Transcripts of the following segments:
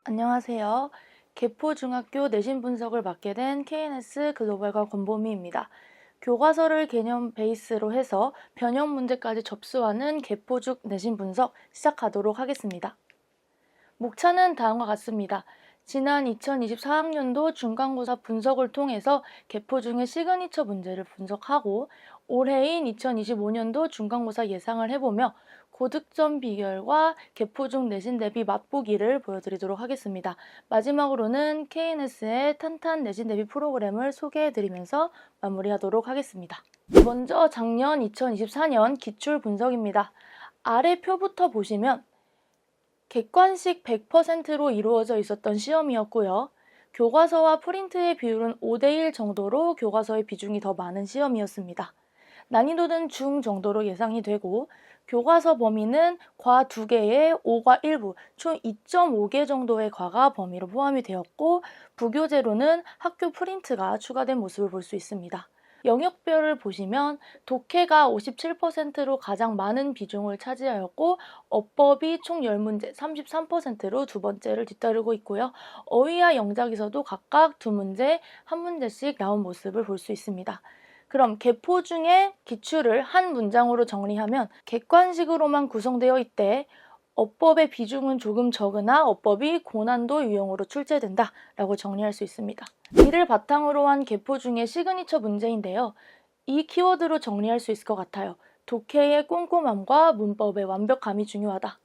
안녕하세요. 개포중학교 내신 분석을 맡게 된 KNS 글로벌과 권보미입니다. 교과서를 개념 베이스로 해서 변형 문제까지 접수하는 개포중 내신 분석 시작하도록 하겠습니다. 목차는 다음과 같습니다. 지난 2024학년도 중간고사 분석을 통해서 개포중의 시그니처 문제를 분석하고 올해인 2025년도 중간고사 예상을 해보며 고득점 비결과 개포중 내신 대비 맛보기를 보여드리도록 하겠습니다. 마지막으로는 KNS의 탄탄 내신 대비 프로그램을 소개해드리면서 마무리하도록 하겠습니다. 먼저 작년 2024년 기출 분석입니다. 아래 표부터 보시면 객관식 100%로 이루어져 있었던 시험이었고요. 교과서와 프린트의 비율은 5대1 정도로 교과서의 비중이 더 많은 시험이었습니다. 난이도는 중 정도로 예상이 되고 교과서 범위는 과 2개에 5과 1부 총 2.5개 정도의 과가 범위로 포함이 되었고 부교재로는 학교 프린트가 추가된 모습을 볼 수 있습니다. 영역별을 보시면 독해가 57%로 가장 많은 비중을 차지하였고 어법이 총 10문제 33%로 두 번째를 뒤따르고 있고요. 어휘와 영작에서도 각각 2문제, 1문제씩 나온 모습을 볼 수 있습니다. 그럼 개포중의 기출을 한 문장으로 정리하면 객관식으로만 구성되어 있대 어법의 비중은 조금 적으나 어법이 고난도 유형으로 출제된다 라고 정리할 수 있습니다. 이를 바탕으로 한 개포중의 시그니처 문제인데요. 이 키워드로 정리할 수 있을 것 같아요. 독해의 꼼꼼함과 문법의 완벽함이 중요하다.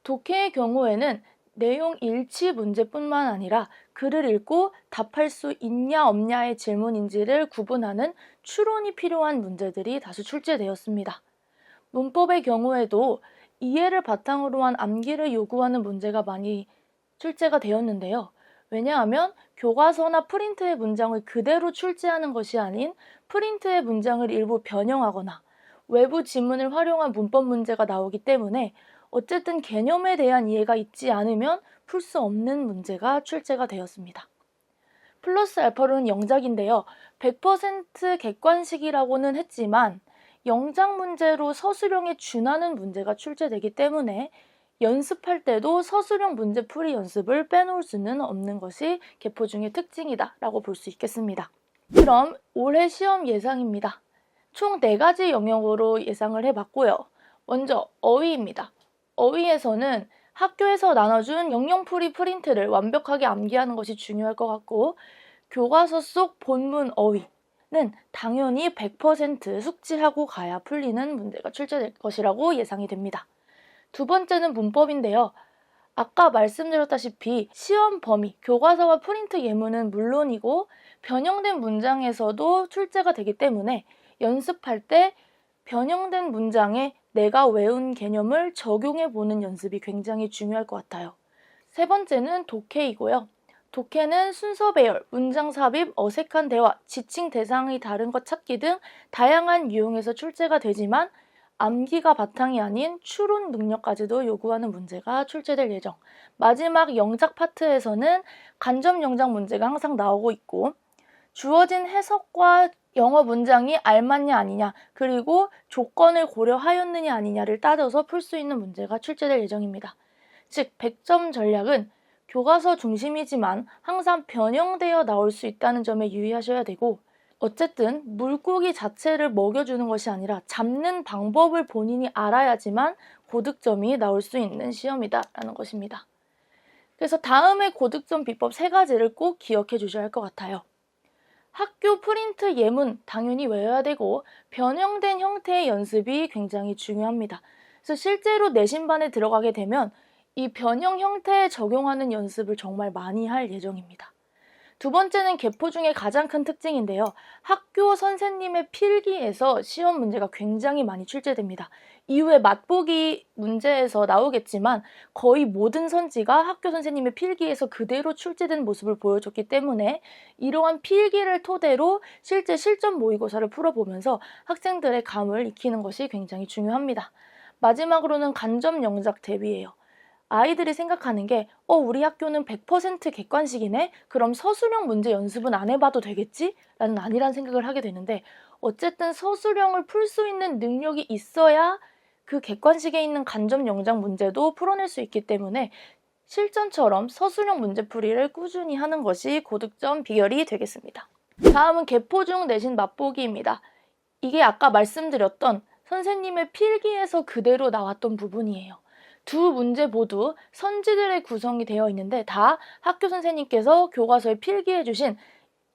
독해의 경우에는 내용 일치 문제뿐만 아니라 글을 읽고 답할 수 있냐 없냐의 질문인지를 구분하는 추론이 필요한 문제들이 다수 출제되었습니다. 문법의 경우에도 이해를 바탕으로 한 암기를 요구하는 문제가 많이 출제가 되었는데요. 왜냐하면 교과서나 프린트의 문장을 그대로 출제하는 것이 아닌 프린트의 문장을 일부 변형하거나 외부 지문을 활용한 문법 문제가 나오기 때문에 어쨌든 개념에 대한 이해가 있지 않으면 풀 수 없는 문제가 출제가 되었습니다. 플러스 알파로는 영작인데요. 100% 객관식이라고는 했지만 영작 문제로 서술형에 준하는 문제가 출제되기 때문에 연습할 때도 서술형 문제풀이 연습을 빼놓을 수는 없는 것이 개포중의 특징이다 라고 볼 수 있겠습니다. 그럼 올해 시험 예상입니다. 총 4가지 영역으로 예상을 해봤고요. 먼저 어휘입니다. 어휘에서는 학교에서 나눠준 영영풀이 프린트를 완벽하게 암기하는 것이 중요할 것 같고 교과서 속 본문 어휘 는 당연히 100% 숙지하고 가야 풀리는 문제가 출제될 것이라고 예상이 됩니다. 두 번째는 문법인데요. 아까 말씀드렸다시피 시험 범위, 교과서와 프린트 예문은 물론이고 변형된 문장에서도 출제가 되기 때문에 연습할 때 변형된 문장에 내가 외운 개념을 적용해보는 연습이 굉장히 중요할 것 같아요. 세 번째는 독해이고요. 독해는 순서 배열, 문장 삽입, 어색한 대화, 지칭 대상이 다른 것 찾기 등 다양한 유형에서 출제가 되지만 암기가 바탕이 아닌 추론 능력까지도 요구하는 문제가 출제될 예정. 마지막 영작 파트에서는 간접 영작 문제가 항상 나오고 있고 주어진 해석과 영어 문장이 알맞냐 아니냐 그리고 조건을 고려하였느냐 아니냐를 따져서 풀 수 있는 문제가 출제될 예정입니다. 즉 100점 전략은 교과서 중심이지만 항상 변형되어 나올 수 있다는 점에 유의하셔야 되고 어쨌든 물고기 자체를 먹여주는 것이 아니라 잡는 방법을 본인이 알아야지만 고득점이 나올 수 있는 시험이다라는 것입니다. 그래서 다음에 고득점 비법 3가지를 꼭 기억해 주셔야 할 것 같아요. 학교 프린트 예문 당연히 외워야 되고 변형된 형태의 연습이 굉장히 중요합니다. 그래서 실제로 내신반에 들어가게 되면 이 변형 형태에 적용하는 연습을 정말 많이 할 예정입니다. 두 번째는 개포중의 가장 큰 특징인데요. 학교 선생님의 필기에서 시험 문제가 굉장히 많이 출제됩니다. 이후에 맛보기 문제에서 나오겠지만 거의 모든 선지가 학교 선생님의 필기에서 그대로 출제된 모습을 보여줬기 때문에 이러한 필기를 토대로 실제 실전 모의고사를 풀어보면서 학생들의 감을 익히는 것이 굉장히 중요합니다. 마지막으로는 간접 영작 대비예요. 아이들이 생각하는 게 우리 학교는 100% 객관식이네? 그럼 서술형 문제 연습은 안 해봐도 되겠지? 라는 아니란 생각을 하게 되는데 어쨌든 서술형을 풀 수 있는 능력이 있어야 그 객관식에 있는 간접 영작 문제도 풀어낼 수 있기 때문에 실전처럼 서술형 문제풀이를 꾸준히 하는 것이 고득점 비결이 되겠습니다. 다음은 개포중 내신 맛보기입니다. 이게 아까 말씀드렸던 선생님의 필기에서 그대로 나왔던 부분이에요. 두 문제 모두 선지들의 구성이 되어 있는데 다 학교 선생님께서 교과서에 필기해 주신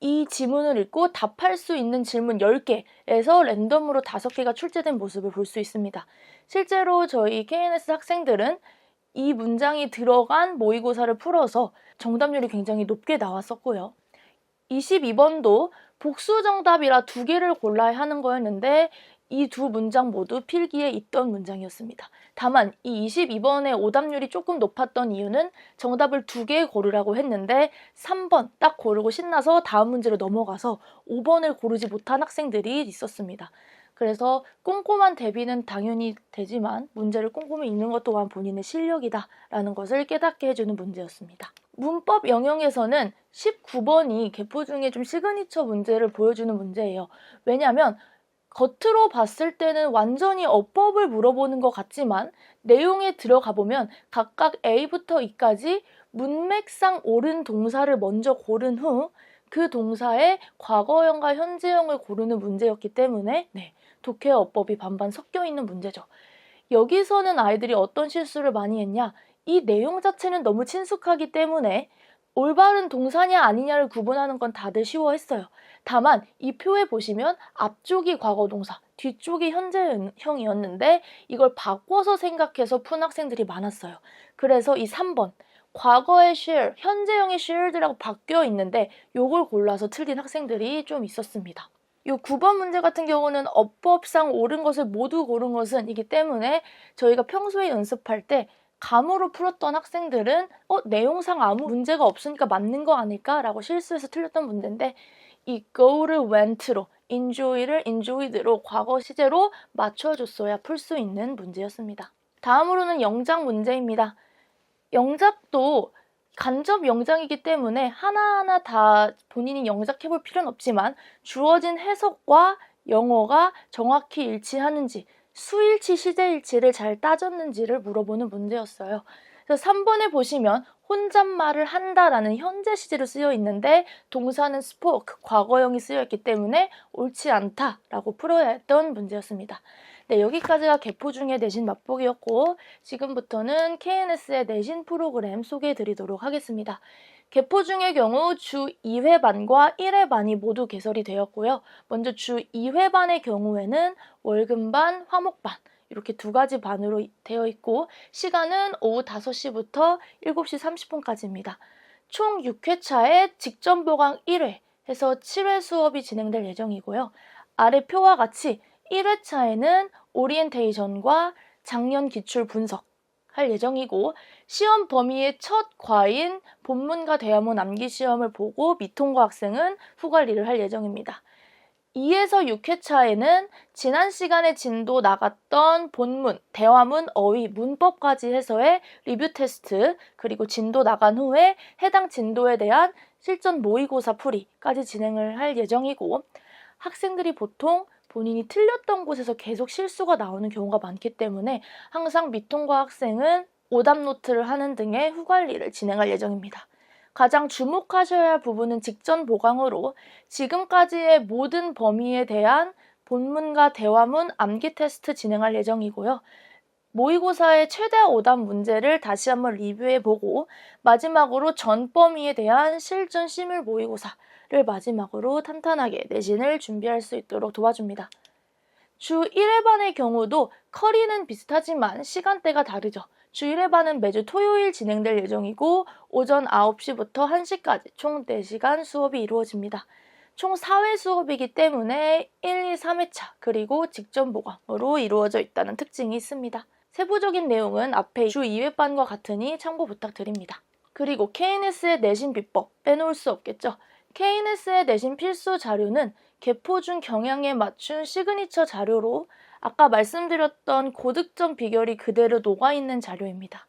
이 지문을 읽고 답할 수 있는 질문 10개에서 랜덤으로 5개가 출제된 모습을 볼 수 있습니다. 실제로 저희 KNS 학생들은 이 문장이 들어간 모의고사를 풀어서 정답률이 굉장히 높게 나왔었고요. 22번도 복수 정답이라 2개를 골라야 하는 거였는데 이 두 문장 모두 필기에 있던 문장이었습니다. 다만 이 22번의 오답률이 조금 높았던 이유는 정답을 2개 고르라고 했는데 3번 딱 고르고 신나서 다음 문제로 넘어가서 5번을 고르지 못한 학생들이 있었습니다. 그래서 꼼꼼한 대비는 당연히 되지만 문제를 꼼꼼히 읽는 것 또한 본인의 실력이다라는 것을 깨닫게 해주는 문제였습니다. 문법 영역에서는 19번이 개포 중에 좀 시그니처 문제를 보여주는 문제예요. 왜냐하면 겉으로 봤을 때는 완전히 어법을 물어보는 것 같지만 내용에 들어가 보면 각각 A부터 E까지 문맥상 옳은 동사를 먼저 고른 후 그 동사의 과거형과 현재형을 고르는 문제였기 때문에 독해 어법이 반반 섞여 있는 문제죠. 여기서는 아이들이 어떤 실수를 많이 했냐? 이 내용 자체는 너무 친숙하기 때문에 올바른 동사냐 아니냐를 구분하는 건 다들 쉬워했어요. 다만 이 표에 보시면 앞쪽이 과거동사, 뒤쪽이 현재형이었는데 이걸 바꿔서 생각해서 푼 학생들이 많았어요. 그래서 이 3번 과거의 share, 현재형의 shared라고 바뀌어 있는데 이걸 골라서 틀린 학생들이 좀 있었습니다. 이 9번 문제 같은 경우는 어법상 옳은 것을 모두 고른 것은 이기 때문에 저희가 평소에 연습할 때 감으로 풀었던 학생들은 내용상 아무 문제가 없으니까 맞는 거 아닐까? 라고 실수해서 틀렸던 문제인데 이 go를 went로, enjoy를 enjoyed로 과거 시제로 맞춰줬어야 풀 수 있는 문제였습니다. 다음으로는 영작 문제입니다. 영작도 간접 영작이기 때문에 하나하나 다 본인이 영작해볼 필요는 없지만 주어진 해석과 영어가 정확히 일치하는지 수일치, 시제일치를 잘 따졌는지를 물어보는 문제였어요. 그래서 3번에 보시면 혼잣말을 한다라는 현재 시제로 쓰여 있는데 동사는 spoke, 과거형이 쓰여 있기 때문에 옳지 않다라고 풀어야 했던 문제였습니다. 네, 여기까지가 개포 중의 내신 맛보기였고 지금부터는 KNS의 내신 프로그램 소개해 드리도록 하겠습니다. 개포 중의 경우 주 2회반과 1회반이 모두 개설이 되었고요. 먼저 주 2회반의 경우에는 월금반, 화목반 이렇게 2가지 반으로 되어 있고 시간은 오후 5시부터 7시 30분까지입니다. 총 6회차에 직전 보강 1회 해서 7회 수업이 진행될 예정이고요. 아래 표와 같이 1회차에는 오리엔테이션과 작년 기출 분석 할 예정이고 시험 범위의 첫 과인 본문과 대화문 암기 시험을 보고 미통과 학생은 후관리를 할 예정입니다. 2에서 6회차에는 지난 시간에 진도 나갔던 본문, 대화문, 어휘, 문법까지 해서의 리뷰 테스트 그리고 진도 나간 후에 해당 진도에 대한 실전 모의고사 풀이까지 진행을 할 예정이고 학생들이 보통 본인이 틀렸던 곳에서 계속 실수가 나오는 경우가 많기 때문에 항상 미통과 학생은 오답 노트를 하는 등의 후관리를 진행할 예정입니다. 가장 주목하셔야 할 부분은 직전 보강으로 지금까지의 모든 범위에 대한 본문과 대화문 암기 테스트 진행할 예정이고요. 모의고사의 최대 오답 문제를 다시 한번 리뷰해보고 마지막으로 전 범위에 대한 실전 시뮬 모의고사를 마지막으로 탄탄하게 내신을 준비할 수 있도록 도와줍니다. 주 1회반의 경우도 커리는 비슷하지만 시간대가 다르죠. 주 1회반은 매주 토요일 진행될 예정이고 오전 9시부터 1시까지 총 4시간 수업이 이루어집니다. 총 4회 수업이기 때문에 1, 2, 3회차 그리고 직전 보강으로 이루어져 있다는 특징이 있습니다. 세부적인 내용은 앞에 주 2회반과 같으니 참고 부탁드립니다. 그리고 KNS의 내신 비법 빼놓을 수 없겠죠. KNS의 내신 필수 자료는 개포 중 경향에 맞춘 시그니처 자료로 아까 말씀드렸던 고득점 비결이 그대로 녹아있는 자료입니다.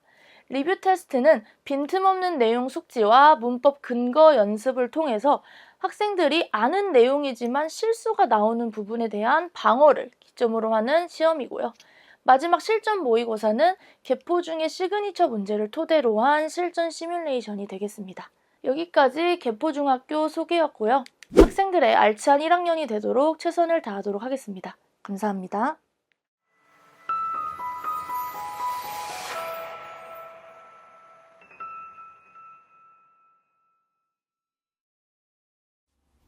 리뷰 테스트는 빈틈없는 내용 숙지와 문법 근거 연습을 통해서 학생들이 아는 내용이지만 실수가 나오는 부분에 대한 방어를 기점으로 하는 시험이고요. 마지막 실전 모의고사는 개포 중의 시그니처 문제를 토대로 한 실전 시뮬레이션이 되겠습니다. 여기까지 개포중학교 소개였고요. 학생들의 알찬 1학년이 되도록 최선을 다하도록 하겠습니다. 감사합니다.